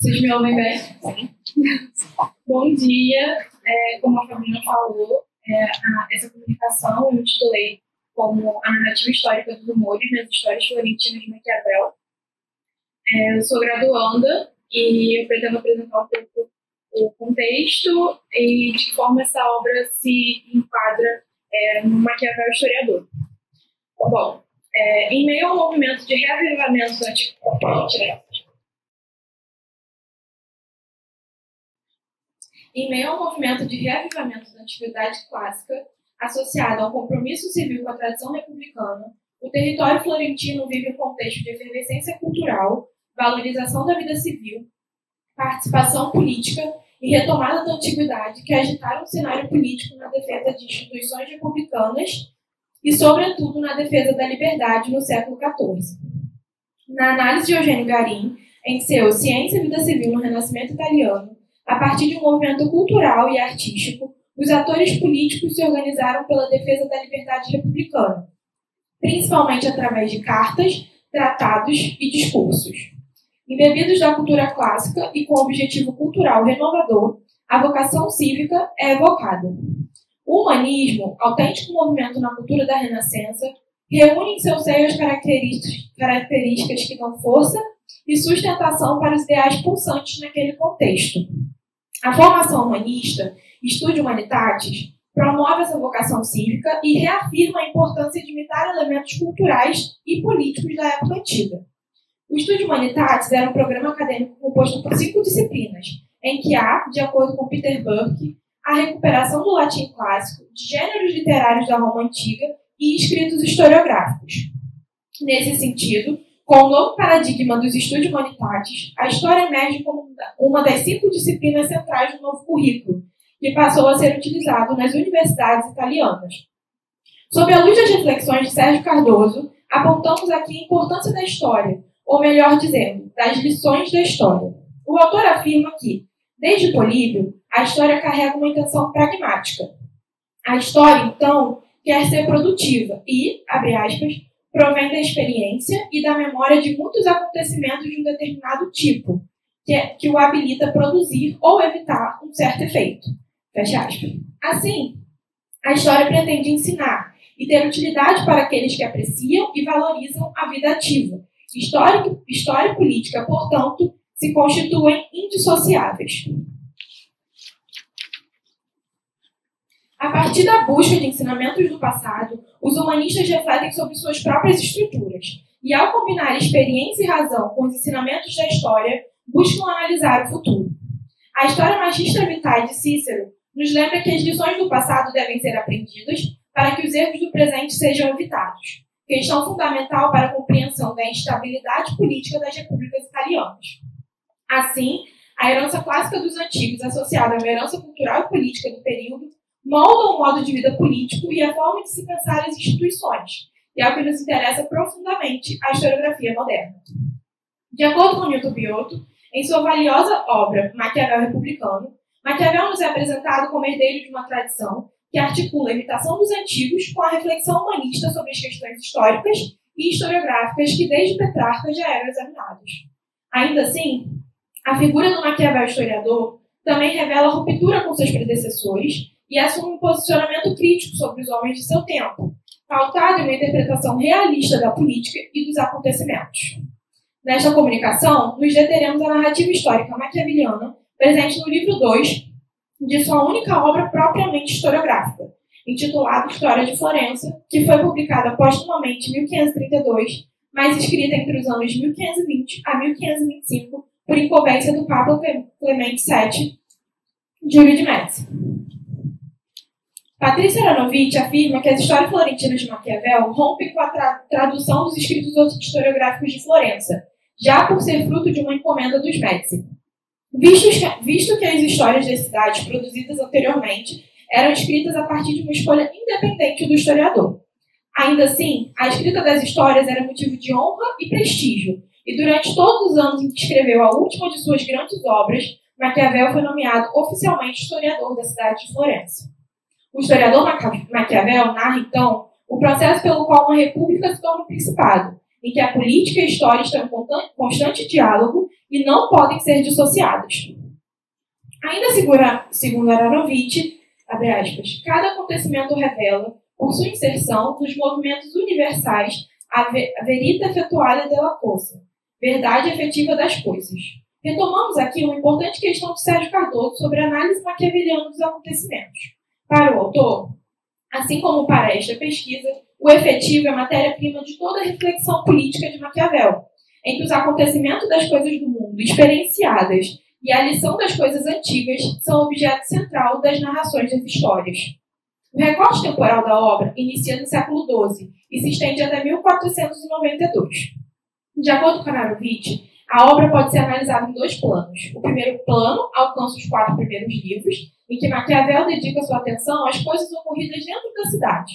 Vocês me ouvem bem? Sim. Bom dia. Como a Fabiana falou, essa comunicação eu intitulei como a narrativa histórica dos humores nas histórias florentinas de Maquiavel. Eu sou graduanda e eu pretendo apresentar um pouco o contexto e de que forma essa obra se enquadra no Maquiavel historiador. Bom, em meio ao movimento de reavivamento da antiguidade clássica, associado ao compromisso civil com a tradição republicana, o território florentino vive um contexto de efervescência cultural, valorização da vida civil, participação política e retomada da antiguidade que agitaram o cenário político na defesa de instituições republicanas e, sobretudo, na defesa da liberdade no século XIV. Na análise de Eugênio Garim, em seu Ciência e Vida Civil no Renascimento Italiano, a partir de um movimento cultural e artístico, os atores políticos se organizaram pela defesa da liberdade republicana, principalmente através de cartas, tratados e discursos. Embebidos da cultura clássica e com objetivo cultural renovador, a vocação cívica é evocada. O humanismo, autêntico movimento na cultura da Renascença, reúne em seu seio as características que dão força e sustentação para os ideais pulsantes naquele contexto. A formação humanista, Studium Humanitatis, promove essa vocação cívica e reafirma a importância de imitar elementos culturais e políticos da época antiga. O Studium Humanitatis era um programa acadêmico composto por 5 disciplinas, em que há, de acordo com Peter Burke, a recuperação do latim clássico, de gêneros literários da Roma antiga e escritos historiográficos. Nesse sentido, com o novo paradigma dos Studium Humanitatis, a história emerge como uma das 5 disciplinas centrais do novo currículo, que passou a ser utilizado nas universidades italianas. Sob a luz das reflexões de Sérgio Cardoso, apontamos aqui a importância da história, ou melhor dizendo, das lições da história. O autor afirma que, desde Políbio, a história carrega uma intenção pragmática. A história, então, quer ser produtiva e, abre aspas, provém da experiência e da memória de muitos acontecimentos de um determinado tipo, que o habilita a produzir ou evitar um certo efeito. Fecha aspas. Assim, a história pretende ensinar e ter utilidade para aqueles que apreciam e valorizam a vida ativa. História e política, portanto, se constituem indissociáveis. A partir da busca de ensinamentos do passado, os humanistas refletem sobre suas próprias estruturas e, ao combinar experiência e razão com os ensinamentos da história, buscam analisar o futuro. A história Magistra Vitae de Cícero nos lembra que as lições do passado devem ser aprendidas para que os erros do presente sejam evitados, questão fundamental para a compreensão da instabilidade política das repúblicas italianas. Assim, a herança clássica dos antigos, associada a uma herança cultural e política do período, moldam o modo de vida político e a forma de se pensar as instituições, e é o que nos interessa profundamente a historiografia moderna. De acordo com Newton Biotto, em sua valiosa obra Maquiavel Republicano, Maquiavel nos é apresentado como herdeiro de uma tradição que articula a imitação dos antigos com a reflexão humanista sobre as questões históricas e historiográficas que desde Petrarca já eram examinadas. Ainda assim, a figura do Maquiavel historiador também revela a ruptura com seus predecessores e assume um posicionamento crítico sobre os homens de seu tempo, pautado em uma interpretação realista da política e dos acontecimentos. Nesta comunicação, nos deteremos à narrativa histórica maquiaveliana, presente no livro 2 de sua única obra propriamente historiográfica, intitulada História de Florença, que foi publicada póstumamente em 1532, mas escrita entre os anos 1520 a 1525 por incumbência do Papa Clemente VII, Júlio de Médici. Patrícia Aranovitch afirma que as histórias florentinas de Maquiavel rompem com a tradução dos escritos historiográficos de Florença, já por ser fruto de uma encomenda dos Médici. Visto que as histórias das cidades produzidas anteriormente eram escritas a partir de uma escolha independente do historiador. Ainda assim, a escrita das histórias era motivo de honra e prestígio, e durante todos os anos em que escreveu a última de suas grandes obras, Maquiavel foi nomeado oficialmente historiador da cidade de Florença. O historiador Maquiavel narra, então, o processo pelo qual uma república se torna um principado, em que a política e a história estão em constante diálogo e não podem ser dissociadas. Ainda segundo Aronovitch, abre aspas, cada acontecimento revela, por sua inserção nos movimentos universais, a verita effettuale della cosa, verdade efetiva das coisas. Retomamos aqui uma importante questão de Sérgio Cardoso sobre a análise maquiaveliana dos acontecimentos. Para o autor, assim como para esta pesquisa, o efetivo é matéria-prima de toda a reflexão política de Maquiavel, em que os acontecimentos das coisas do mundo experienciadas e a lição das coisas antigas são objeto central das narrações das histórias. O recorte temporal da obra inicia no século XII e se estende até 1492. De acordo com Aronovitch, a obra pode ser analisada em dois planos. O primeiro plano alcança os 4 primeiros livros, em que Maquiavel dedica sua atenção às coisas ocorridas dentro da cidade.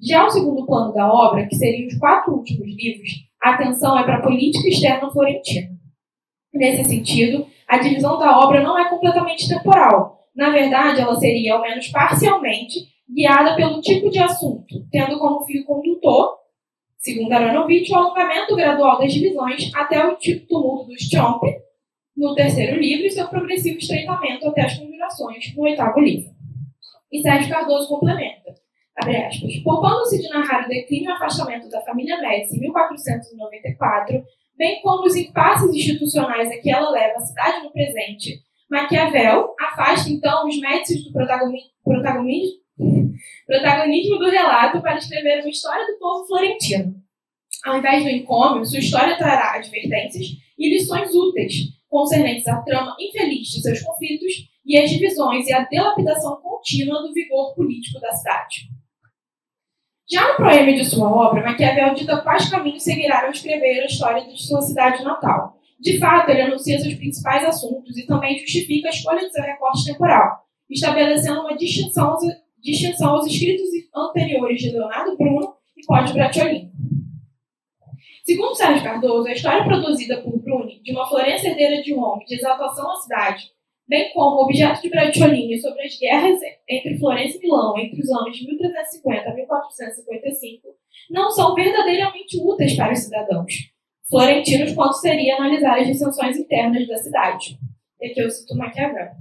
Já o segundo plano da obra, que seriam os 4 últimos livros, a atenção é para a política externa florentina. Nesse sentido, a divisão da obra não é completamente temporal. Na verdade, ela seria, ao menos parcialmente, guiada pelo tipo de assunto, tendo como fio condutor, segundo Aronovitch, o alongamento gradual das divisões até o tumulto dos Tiompe, no terceiro livro, e seu progressivo estreitamento até as conjurações, no 8º livro. E Sérgio Cardoso complementa, abre aspas, poupando-se de narrar o declínio e afastamento da família Médici em 1494, bem como os impasses institucionais a que ela leva a cidade no presente, Maquiavel afasta, então, os Médicis do protagonismo do relato para escrever uma história do povo florentino. Ao invés do encômio, sua história trará advertências e lições úteis, concernentes à trama infeliz de seus conflitos e as divisões e a dilapidação contínua do vigor político da cidade. Já no proêmio de sua obra, Maquiavel dita quais caminhos seguirá ao escrever a história de sua cidade natal. De fato, ele anuncia seus principais assuntos e também justifica a escolha de seu recorte temporal, estabelecendo uma distinção aos escritos anteriores de Leonardo Bruno e Cláudio Bracciolini. Segundo Sérgio Cardoso, a história produzida por Bruni, de uma Florença herdeira de Roma, de exaltação à cidade, bem como o objeto de Bracciolini sobre as guerras entre Florença e Milão entre os anos de 1350 a 1455, não são verdadeiramente úteis para os cidadãos florentinos quando seria analisar as dissensões internas da cidade. E aqui eu cito Maquiavel.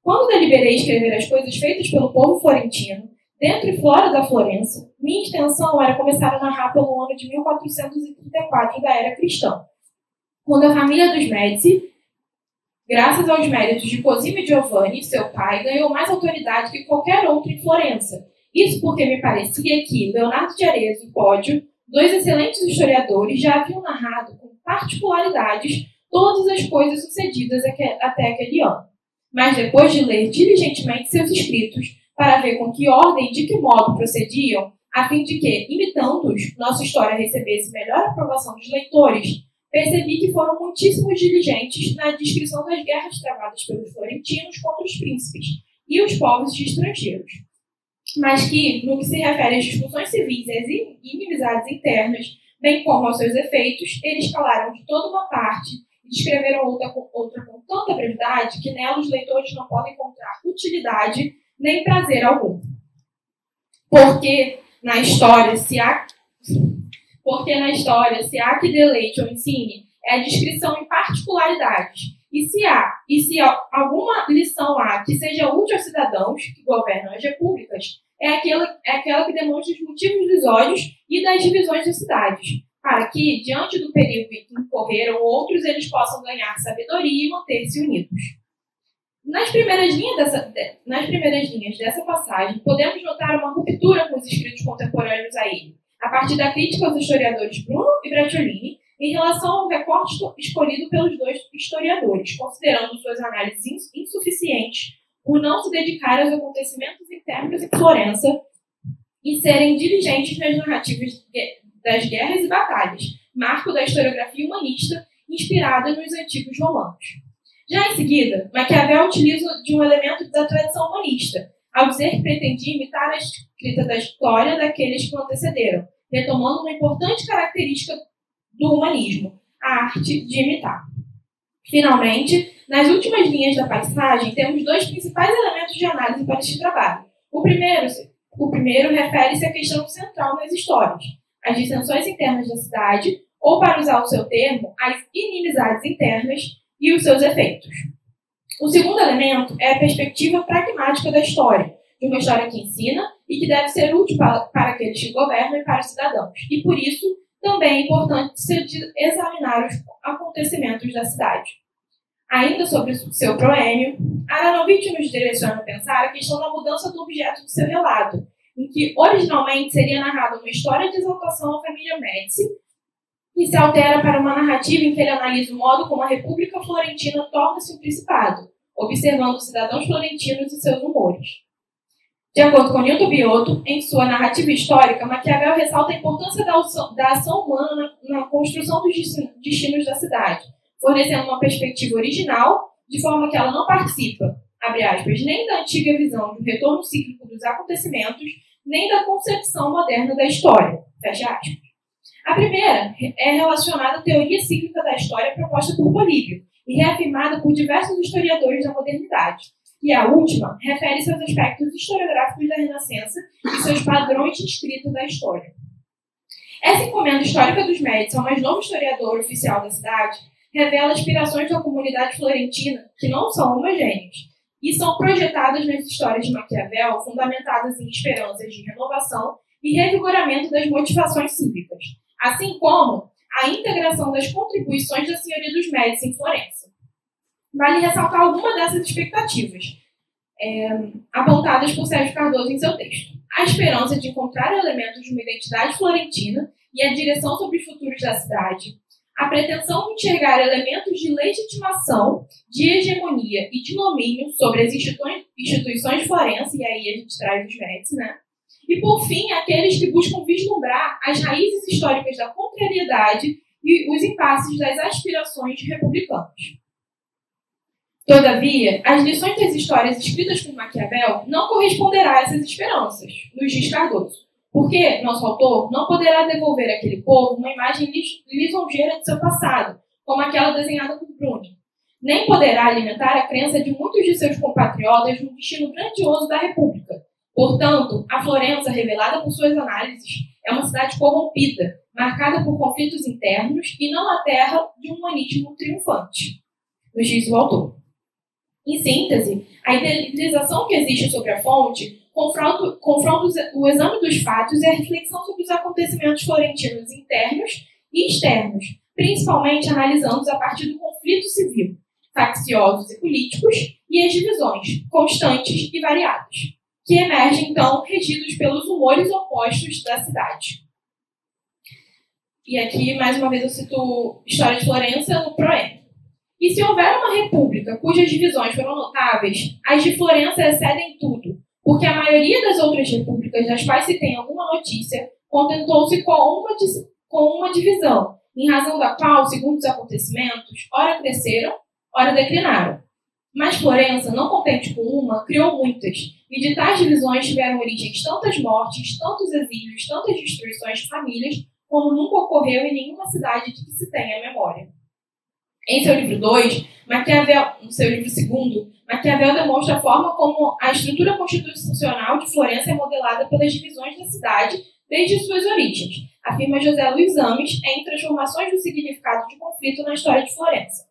Quando deliberei escrever as coisas feitas pelo povo florentino, dentro e fora da Florença, minha intenção era começar a narrar pelo ano de 1434 da era cristã, quando a família dos Médici, graças aos méritos de Cosimo e Giovanni, seu pai, ganhou mais autoridade que qualquer outro em Florença. Isso porque me parecia que Leonardo de Arezzo e Pódio, 2 excelentes historiadores, já haviam narrado com particularidades todas as coisas sucedidas até aquele ano. Mas depois de ler diligentemente seus escritos, para ver com que ordem e de que modo procediam, a fim de que, imitando-os, nossa história recebesse melhor aprovação dos leitores, percebi que foram muitíssimo diligentes na descrição das guerras travadas pelos florentinos contra os príncipes e os povos estrangeiros, mas que, no que se refere às discussões civis e às inimizades internas, bem como aos seus efeitos, eles falaram de toda uma parte e descreveram outra com tanta brevidade que nela os leitores não podem encontrar utilidade nem prazer algum. Porque na história, se há que deleite ou ensine, é a descrição em particularidades. E se alguma lição há que seja útil aos cidadãos que governam as repúblicas, é aquela que demonstra os motivos dos ódios e das divisões das cidades, para que, diante do perigo em que incorreram outros, eles possam ganhar sabedoria e manter-se unidos. Nas primeiras linhas dessa passagem, podemos notar uma ruptura com os escritos contemporâneos a ele, a partir da crítica aos historiadores Bruno e Bracciolini, em relação ao recorte escolhido pelos 2 historiadores, considerando suas análises insuficientes por não se dedicar aos acontecimentos internos em Florença e serem diligentes nas narrativas das guerras e batalhas, marco da historiografia humanista inspirada nos antigos romanos. Já em seguida, Maquiavel utiliza de um elemento da tradição humanista, ao dizer que pretendia imitar a escrita da história daqueles que o antecederam, retomando uma importante característica do humanismo, a arte de imitar. Finalmente, nas últimas linhas da passagem, temos 2 principais elementos de análise para este trabalho. O primeiro refere-se à questão central nas histórias, as dissensões internas da cidade, ou, para usar o seu termo, as inimizades internas e os seus efeitos. O segundo elemento é a perspectiva pragmática da história, de uma história que ensina e que deve ser útil para aqueles que governam e para os cidadãos. E, por isso, também é importante se examinar os acontecimentos da cidade. Ainda sobre o seu proêmio, Aaronovitch nos direciona a pensar a questão da mudança do objeto do seu relato, em que originalmente seria narrada uma história de exaltação à família Médici, e se altera para uma narrativa em que ele analisa o modo como a República Florentina torna-se um principado, observando os cidadãos florentinos e seus humores. De acordo com Newton Biotto, em sua narrativa histórica, Maquiavel ressalta a importância da ação humana na construção dos destinos da cidade, fornecendo uma perspectiva original, de forma que ela não participa, abre aspas, nem da antiga visão de um retorno cíclico dos acontecimentos, nem da concepção moderna da história, fecha aspas. A primeira é relacionada à teoria cíclica da história proposta por Políbio e reafirmada por diversos historiadores da modernidade. E a última refere-se aos aspectos historiográficos da Renascença e seus padrões de escrita da história. Essa encomenda histórica dos Médici ao mais novo historiador oficial da cidade revela aspirações da comunidade florentina que não são homogêneas e são projetadas nas histórias de Maquiavel, fundamentadas em esperanças de renovação e revigoramento das motivações cívicas, assim como a integração das contribuições da senhoria dos Médici em Florença. Vale ressaltar algumas dessas expectativas, apontadas por Sérgio Cardoso em seu texto. A esperança de encontrar elementos de uma identidade florentina e a direção sobre os futuros da cidade, a pretensão de enxergar elementos de legitimação, de hegemonia e de domínio sobre as instituições de Florença, e aí a gente traz os Médici, né? E, por fim, aqueles que buscam vislumbrar as raízes históricas da contrariedade e os impasses das aspirações republicanas. Todavia, as lições das histórias escritas por Maquiavel não corresponderão a essas esperanças, nos diz Cardoso, porque nosso autor não poderá devolver àquele povo uma imagem lisonjeira de seu passado, como aquela desenhada por Bruni, nem poderá alimentar a crença de muitos de seus compatriotas no destino grandioso da República. Portanto, a Florença, revelada por suas análises, é uma cidade corrompida, marcada por conflitos internos e não a terra de um humanismo triunfante, nos diz o autor. Em síntese, a idealização que existe sobre a fonte confronta o exame dos fatos e a reflexão sobre os acontecimentos florentinos internos e externos, principalmente analisando-os a partir do conflito civil, facciosos e políticos, e as divisões, constantes e variadas, que emergem, então, regidos pelos humores opostos da cidade. E aqui, mais uma vez, eu cito História de Florença no proêmio. E se houver uma república cujas divisões foram notáveis, as de Florença excedem tudo, porque a maioria das outras repúblicas das quais se tem alguma notícia contentou-se com uma divisão, em razão da qual, segundo os acontecimentos, ora cresceram, ora declinaram. Mas Florença, não contente com uma, criou muitas, e de tais divisões tiveram origens tantas mortes, tantos exílios, tantas destruições de famílias, como nunca ocorreu em nenhuma cidade de que se tenha memória. Em seu livro 2, no seu livro 2, Maquiavel demonstra a forma como a estrutura constitucional de Florença é modelada pelas divisões da cidade desde suas origens, afirma José Luiz Ames em Transformações do Significado de Conflito na História de Florença.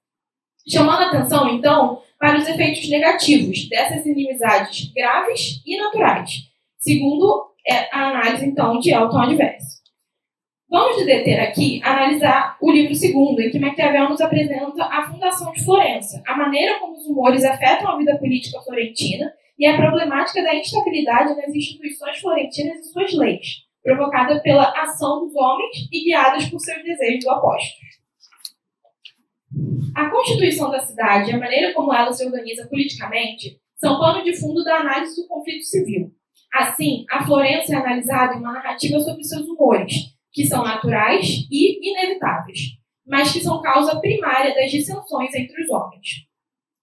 Chamando a atenção, então, para os efeitos negativos dessas inimizades graves e naturais, segundo a análise, então, de Elton Adverso. Vamos nos deter aqui a analisar o livro 2, em que Maquiavel nos apresenta a fundação de Florença, a maneira como os humores afetam a vida política florentina e a problemática da instabilidade nas instituições florentinas e suas leis, provocada pela ação dos homens e guiadas por seus desejos opostos. A constituição da cidade e a maneira como ela se organiza politicamente são pano de fundo da análise do conflito civil. Assim, a Florença é analisada em uma narrativa sobre seus humores, que são naturais e inevitáveis, mas que são causa primária das dissensões entre os homens.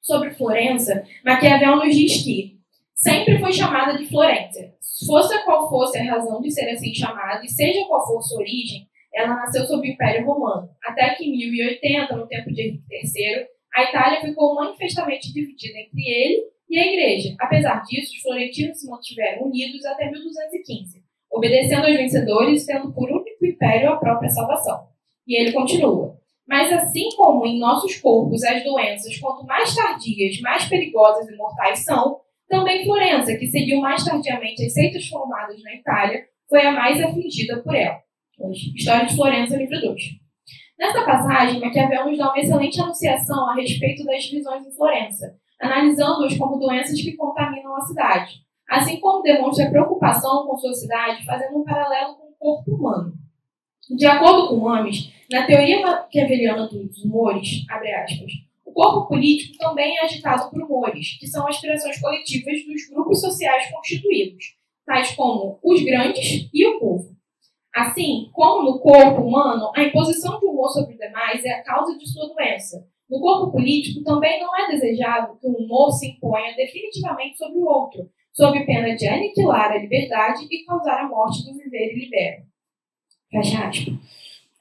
Sobre Florença, Maquiavel nos diz que sempre foi chamada de Florência. Fosse qual fosse a razão de ser assim chamada, e seja qual for sua origem, ela nasceu sob o Império Romano, até que em 1080, no tempo de Henrique III, a Itália ficou manifestamente dividida entre ele e a Igreja. Apesar disso, os florentinos se mantiveram unidos até 1215, obedecendo aos vencedores e tendo por único império a própria salvação. E ele continua. Mas assim como em nossos corpos as doenças, quanto mais tardias, mais perigosas e mortais são, também Florença, que seguiu mais tardiamente as seitas formadas na Itália, foi a mais afligida por ela. História de Florença, livro 2. Nessa passagem, Maquiavel nos dá uma excelente anunciação a respeito das divisões em Florença, analisando-as como doenças que contaminam a cidade, assim como demonstra preocupação com sua cidade, fazendo um paralelo com o corpo humano. De acordo com Ames, na teoria maquiaveliana dos humores, abre aspas, o corpo político também é agitado por humores, que são aspirações coletivas dos grupos sociais constituídos, tais como os grandes e o povo. Assim, como no corpo humano, a imposição de humor sobre os demais é a causa de sua doença. No corpo político, também não é desejável que o humor se imponha definitivamente sobre o outro, sob pena de aniquilar a liberdade e causar a morte do viver e libero. Fecha aspas.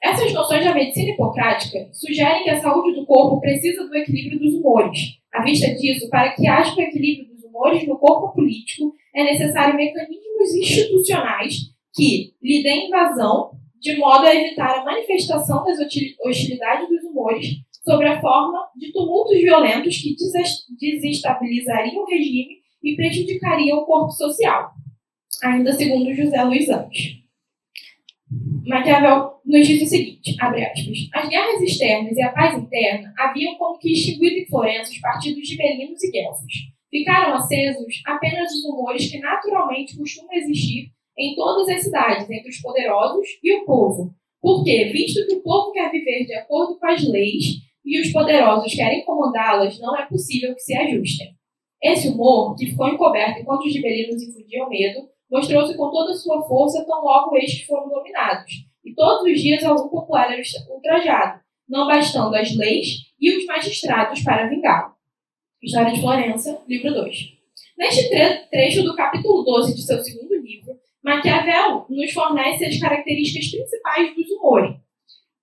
Essas noções da medicina hipocrática sugerem que a saúde do corpo precisa do equilíbrio dos humores. À vista disso, para que haja o equilíbrio dos humores no corpo político, é necessário mecanismos institucionais que lhe deem vazão, de modo a evitar a manifestação das hostilidades dos humores sob a forma de tumultos violentos que desestabilizariam o regime e prejudicariam o corpo social. Ainda segundo José Luiz Anjos. Maquiavel nos diz o seguinte, abre aspas, as guerras externas e a paz interna haviam como que extinguido em Florença os partidos gibelinos e guelfos. Ficaram acesos apenas os humores que naturalmente costumam existir em todas as cidades, entre os poderosos e o povo. Porque, visto que o povo quer viver de acordo com as leis e os poderosos querem comandá-las, não é possível que se ajustem. Esse humor, que ficou encoberto enquanto os gibelinos infundiam medo, mostrou-se com toda a sua força tão logo estes foram dominados. E todos os dias algum popular era ultrajado, não bastando as leis e os magistrados para vingá-lo. História de Florença, livro 2. Neste trecho do capítulo 12 de seu segundo livro, Maquiavel nos fornece as características principais dos humores.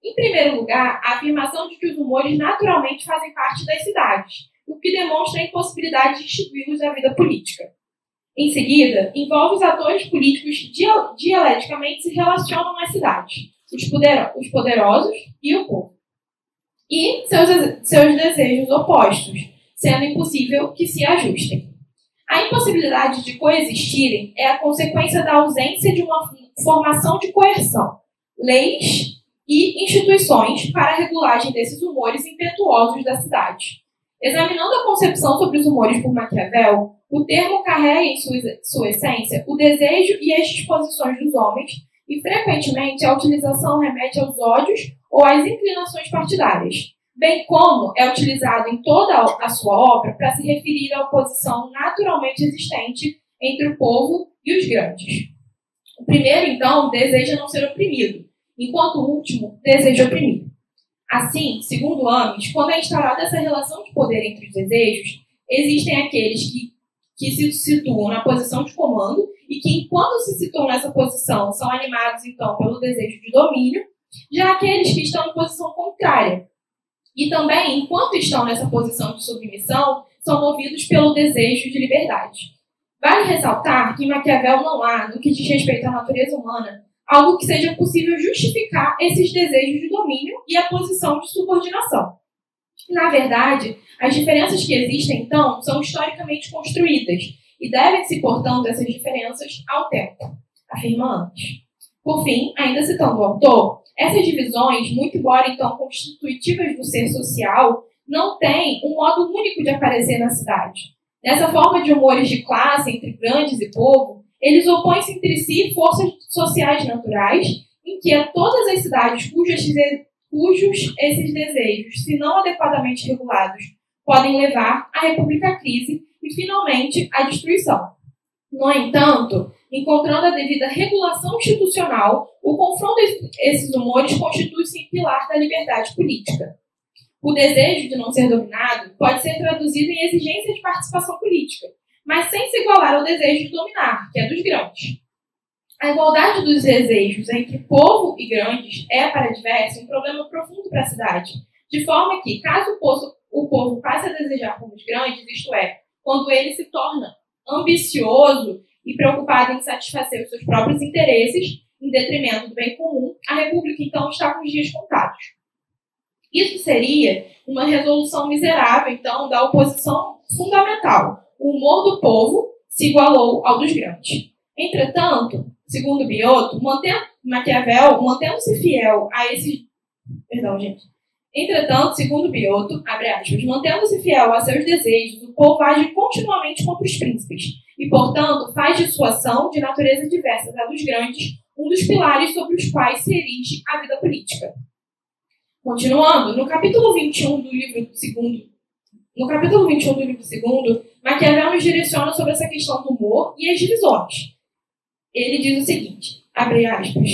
Em primeiro lugar, a afirmação de que os humores naturalmente fazem parte das cidades, o que demonstra a impossibilidade de instituí-los da vida política. Em seguida, envolve os atores políticos dialeticamente se relacionam nas cidades, os poderosos e o povo, e seus desejos opostos, sendo impossível que se ajustem. A impossibilidade de coexistirem é a consequência da ausência de uma formação de coerção, leis e instituições para a regulagem desses humores impetuosos da cidade. Examinando a concepção sobre os humores por Maquiavel, o termo carrega em sua essência o desejo e as disposições dos homens, e frequentemente a utilização remete aos ódios ou às inclinações partidárias, bem como é utilizado em toda a sua obra para se referir à oposição naturalmente existente entre o povo e os grandes. O primeiro, então, deseja não ser oprimido, enquanto o último deseja oprimir. Assim, segundo Ames, quando é instaurada essa relação de poder entre os desejos, existem aqueles que se situam na posição de comando e que, enquanto se situam nessa posição, são animados, então, pelo desejo de domínio, já aqueles que estão em posição contrária. E também, enquanto estão nessa posição de submissão, são movidos pelo desejo de liberdade. Vale ressaltar que em Maquiavel não há, no que diz respeito à natureza humana, algo que seja possível justificar esses desejos de domínio e a posição de subordinação. Na verdade, as diferenças que existem, então, são historicamente construídas e devem-se, portanto, essas diferenças ao tempo, afirma Ames. Por fim, ainda citando o autor, essas divisões, muito embora, então, constitutivas do ser social, não têm um modo único de aparecer na cidade. Nessa forma de humores de classe entre grandes e povo, eles opõem-se entre si forças sociais naturais, em que a todas as cidades cujos esses desejos, se não adequadamente regulados, podem levar à república à crise e, finalmente, à destruição. No entanto, encontrando a devida regulação institucional, o confronto entre esses humores constitui-se em pilar da liberdade política. O desejo de não ser dominado pode ser traduzido em exigência de participação política, mas sem se igualar ao desejo de dominar, que é dos grandes. A igualdade dos desejos entre povo e grandes é, para diversos, um problema profundo para a cidade, de forma que, caso o povo passe a desejar como os grandes, isto é, quando ele se torna ambicioso e preocupado em satisfazer os seus próprios interesses, em detrimento do bem comum, a República, então, está com os dias contados. Isso seria uma resolução miserável, então, da oposição fundamental. O humor do povo se igualou ao dos grandes. Entretanto, segundo Biotto, Maquiavel, mantendo-se fiel a esses... Perdão, gente. Entretanto, segundo Biotto, abre aspas, mantendo-se fiel a seus desejos, o povo age continuamente contra os príncipes e, portanto, faz de sua ação, de natureza diversa da dos grandes, um dos pilares sobre os quais se erige a vida política. Continuando, no capítulo 21 do livro segundo, Maquiavel nos direciona sobre essa questão do humor e as divisões. Ele diz o seguinte, abre aspas,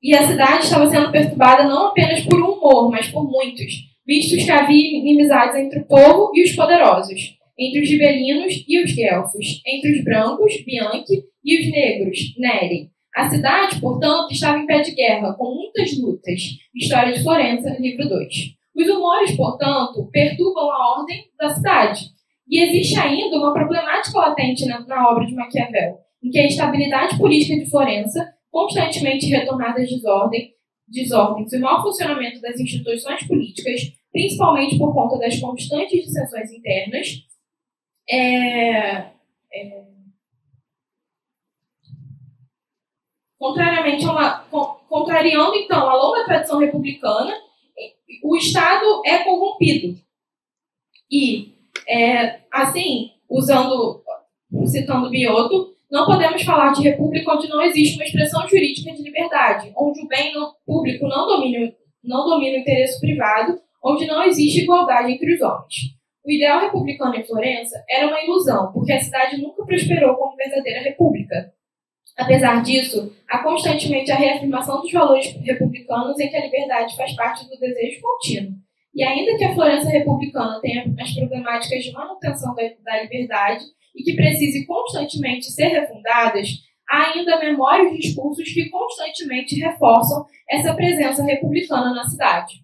e a cidade estava sendo perturbada não apenas por um humor, mas por muitos, vistos que havia inimizades entre o povo e os poderosos, entre os gibelinos e os guelfos, entre os brancos, Bianchi, e os negros, Neri. A cidade, portanto, estava em pé de guerra, com muitas lutas. História de Florença, livro 2. Os humores, portanto, perturbam a ordem da cidade. E existe ainda uma problemática latente na obra de Maquiavel, em que a estabilidade política de Florença, constantemente retornada às desordens e o mau funcionamento das instituições políticas, principalmente por conta das constantes dissensões internas, contrariando, então, a longa tradição republicana, o Estado é corrompido. E, assim, citando Biotto, não podemos falar de república onde não existe uma expressão jurídica de liberdade, onde o bem público não domina o interesse privado, onde não existe igualdade entre os homens. O ideal republicano em Florença era uma ilusão, porque a cidade nunca prosperou como verdadeira república. Apesar disso, há constantemente a reafirmação dos valores republicanos em que a liberdade faz parte do desejo contínuo. E ainda que a Florença republicana tenha as problemáticas de manutenção da liberdade e que precise constantemente ser refundadas, há ainda memória e discursos que constantemente reforçam essa presença republicana na cidade.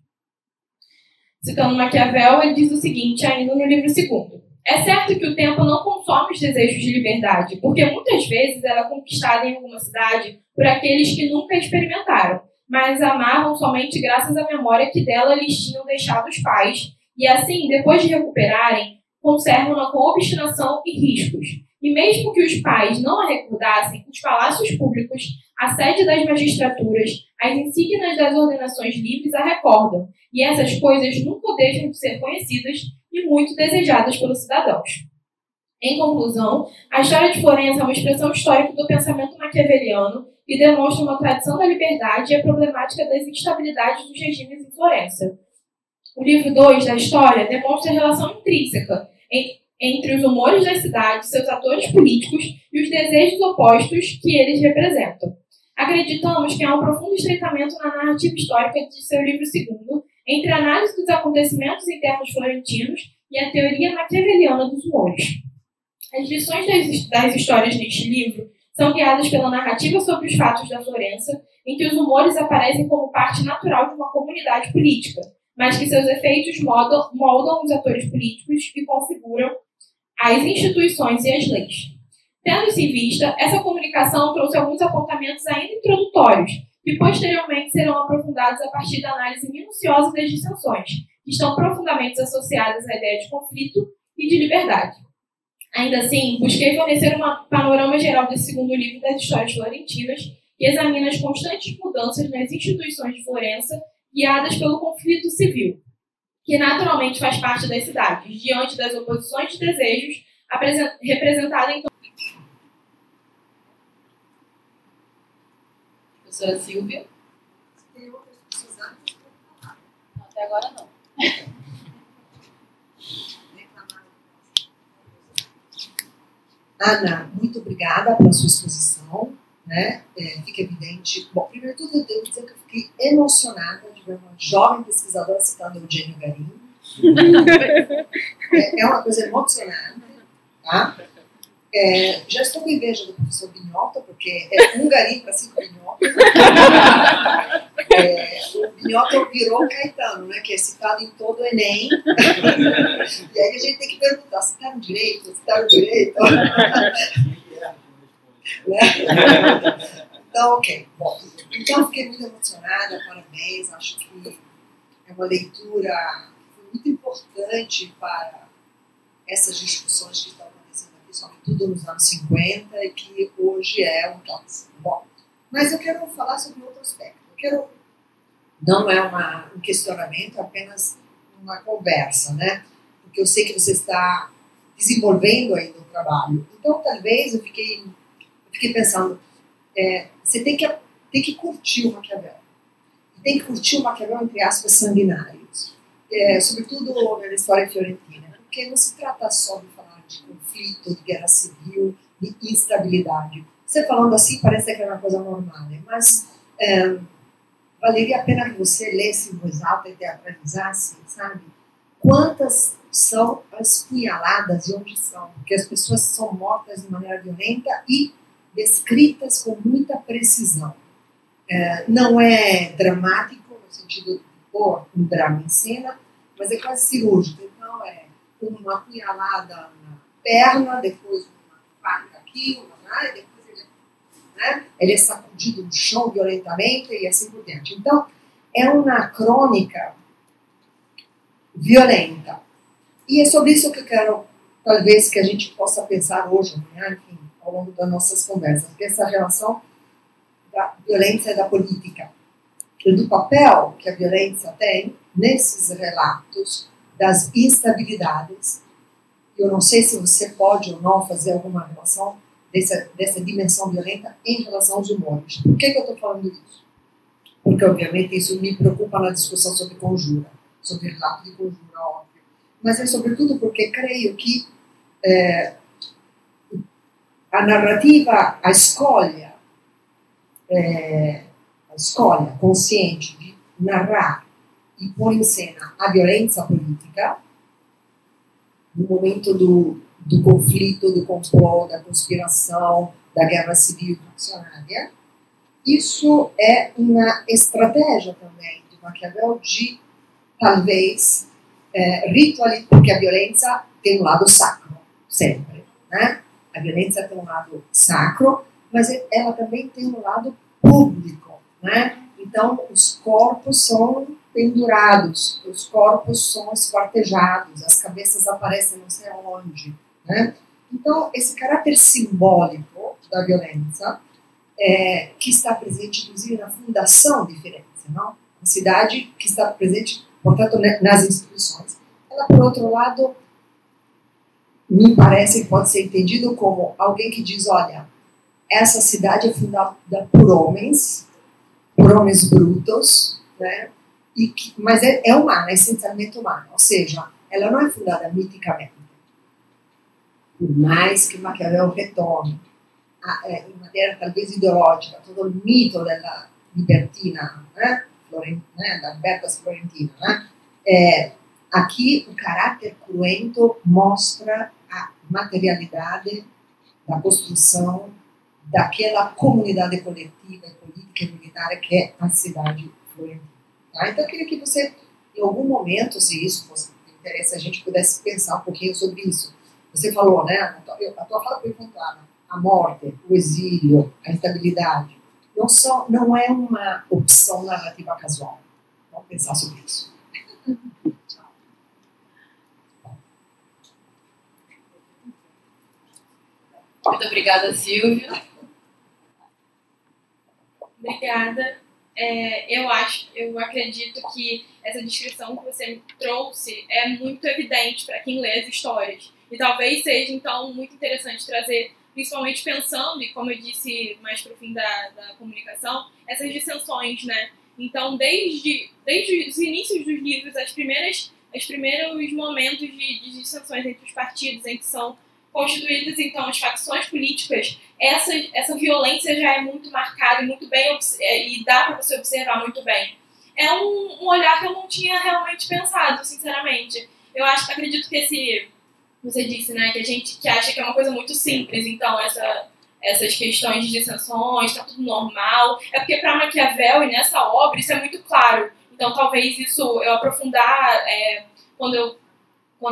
Citando Maquiavel, ele diz o seguinte, ainda no livro 2º. É certo que o tempo não consome os desejos de liberdade, porque muitas vezes ela é conquistada em alguma cidade por aqueles que nunca a experimentaram, mas a amavam somente graças à memória que dela lhes tinham deixado os pais, e assim, depois de recuperarem, conservam-na com obstinação e riscos. E mesmo que os pais não a recordassem, os palácios públicos, a sede das magistraturas, as insígnias das ordenações livres a recordam, e essas coisas nunca deixam de ser conhecidas e muito desejadas pelos cidadãos. Em conclusão, a história de Florença é uma expressão histórica do pensamento maquiaveliano e demonstra uma tradição da liberdade e a problemática das instabilidades dos regimes em Florença. O livro 2 da história demonstra a relação intrínseca entre os humores da cidade, seus atores políticos e os desejos opostos que eles representam. Acreditamos que há um profundo estreitamento na narrativa histórica de seu livro 2º entre a análise dos acontecimentos internos florentinos e a teoria maquiaveliana dos humores. As lições das histórias neste livro são guiadas pela narrativa sobre os fatos da Florença, em que os humores aparecem como parte natural de uma comunidade política, mas que seus efeitos moldam os atores políticos e configuram as instituições e as leis. Tendo-se em vista, essa comunicação trouxe alguns apontamentos ainda introdutórios, que posteriormente serão aprofundados a partir da análise minuciosa das dissensões, que estão profundamente associadas à ideia de conflito e de liberdade. Ainda assim, busquei fornecer um panorama geral desse segundo livro das histórias florentinas, que examina as constantes mudanças nas instituições de Florença, guiadas pelo conflito civil, que naturalmente faz parte das cidades, diante das oposições de desejos, representada em... Professora Silvia? Tem outras pessoas antes para falar? Não, até agora não. Ana, muito obrigada pela sua exposição. Né? Fica evidente. Bom, primeiro de tudo, eu devo dizer que eu fiquei emocionada de ver uma jovem pesquisadora citando Eugênio Garim. É uma coisa emocionante. Tá? Já estou com inveja do professor Binhotta, porque é um Garim para 5 Binhottas. O Newton virou Caetano, né? Que é citado em todo o Enem. E aí a gente tem que perguntar se está no direito, se está no direito. Então, ok. Bom, então fiquei muito emocionada, parabéns. Acho que é uma leitura muito importante para essas discussões que estão acontecendo aqui, sobretudo nos anos 50, e que hoje é um clássico. Bom, mas eu quero falar sobre outro aspecto. Não é um questionamento, é apenas uma conversa, né? Porque eu sei que você está desenvolvendo ainda o trabalho. Então, talvez eu fiquei pensando, você tem que curtir o Maquiavel. Tem que curtir o Maquiavel, entre aspas, sanguinários. Sobretudo na história fiorentina. Porque não se trata só de falar de conflito, de guerra civil, de instabilidade. Você falando assim parece que é uma coisa normal, né? Mas valeria a pena que você lesse em voz alta e teatralizasse, sabe? Quantas são as punhaladas e onde são? Porque as pessoas são mortas de maneira violenta e descritas com muita precisão. Não é dramático, no sentido de pôr um drama em cena, mas é quase cirúrgico. Então, é uma punhalada na perna, depois uma faca aqui, uma lá, e depois ele é sacudido no chão violentamente e assim por diante. Então, é uma crônica violenta. E é sobre isso que eu quero, talvez, que a gente possa pensar hoje, né? Enfim, ao longo das nossas conversas, que essa relação da violência e da política, e do papel que a violência tem nesses relatos das instabilidades. Eu não sei se você pode ou não fazer alguma relação dessa dimensão violenta em relação aos humores. Por que eu estou falando isso? Porque, obviamente, isso me preocupa na discussão sobre conjura, sobre relato de conjura, óbvio. Mas é sobretudo porque creio que a narrativa, a escolha consciente de narrar e pôr em cena a violência política no momento do conflito, do complô, da conspiração, da guerra civil faccionária. Isso é uma estratégia também de Maquiavel de, talvez, ritualizar, porque a violência tem um lado sacro, sempre, né? A violência tem um lado sacro, mas ela também tem um lado público, né? Então, os corpos são pendurados, os corpos são esquartejados, as cabeças aparecem não sei aonde, né? Então, esse caráter simbólico da violência, que está presente, inclusive, na fundação de Firenze, não? Uma cidade que está presente, portanto, nas instituições. Ela, por outro lado, me parece que pode ser entendido como alguém que diz, olha, essa cidade é fundada por homens brutos, né? Mas é humana, é essencialmente humana, ou seja, ela não é fundada miticamente. Por mais que Maquiavel retome, em maneira talvez ideológica, todo o mito da libertina, né? Da Bertas Florentina, né? Aqui o caráter cruento mostra a materialidade da construção daquela comunidade coletiva, política e militar que é a cidade florentina. Tá? Então eu queria que você, em algum momento, se isso fosse de interesse, a gente pudesse pensar um pouquinho sobre isso. Você falou, né? A tua fala foi pontuada. A morte, o exílio, a instabilidade. Não é uma opção narrativa casual. Vamos pensar sobre isso. Muito obrigada, Silvia. Obrigada. Eu acredito que essa descrição que você me trouxe é muito evidente para quem lê as histórias. E talvez seja, então, muito interessante trazer, principalmente pensando, e como eu disse mais para o fim da comunicação, essas dissensões, né? Então, desde os inícios dos livros, os primeiros momentos de dissensões entre os partidos, em que são constituídas, então, as facções políticas, essa violência já é muito marcada e muito bem, e dá para você observar muito bem. É um olhar que eu não tinha realmente pensado, sinceramente. Acredito que você disse, né, que a gente que acha que é uma coisa muito simples, então essas questões de dissensões, está tudo normal, é porque para Maquiavel e nessa obra isso é muito claro. Então, talvez isso eu aprofundar quando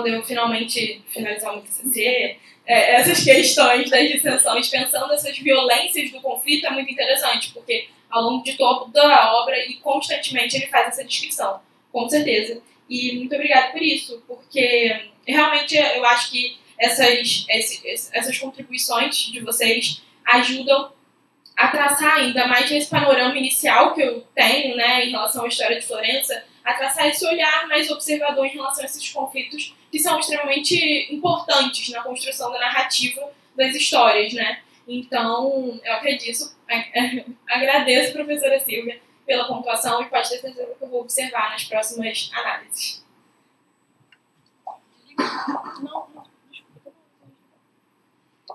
eu finalmente finalizar o meu TCC, essas questões das dissensões, pensando essas violências do conflito, é muito interessante, porque ao longo de toda a obra e constantemente ele faz essa descrição, com certeza. E muito obrigada por isso, porque realmente eu acho que essas contribuições de vocês ajudam a traçar ainda mais nesse panorama inicial que eu tenho, né, em relação à história de Florença, a traçar esse olhar mais observador em relação a esses conflitos que são extremamente importantes na construção da narrativa das histórias, né? Então, eu acredito, agradeço, professora Silvia, pela pontuação e pode ter certeza que eu vou observar nas próximas análises.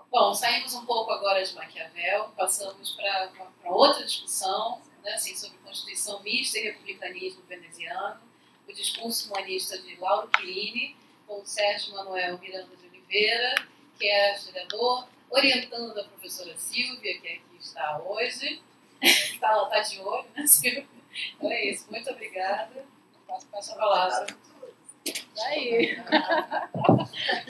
Bom, saímos um pouco agora de Maquiavel, passamos para outra discussão, né, assim, sobre Constituição Mista e Republicanismo Veneziano, o discurso humanista de Lauro Quilini, com o Sérgio Manuel Miranda de Oliveira, que é historiador, orientando a professora Silvia, que aqui está hoje. Ela está de olho, né, Silvia? Então é isso, muito obrigada. Passo a palavra. Daí.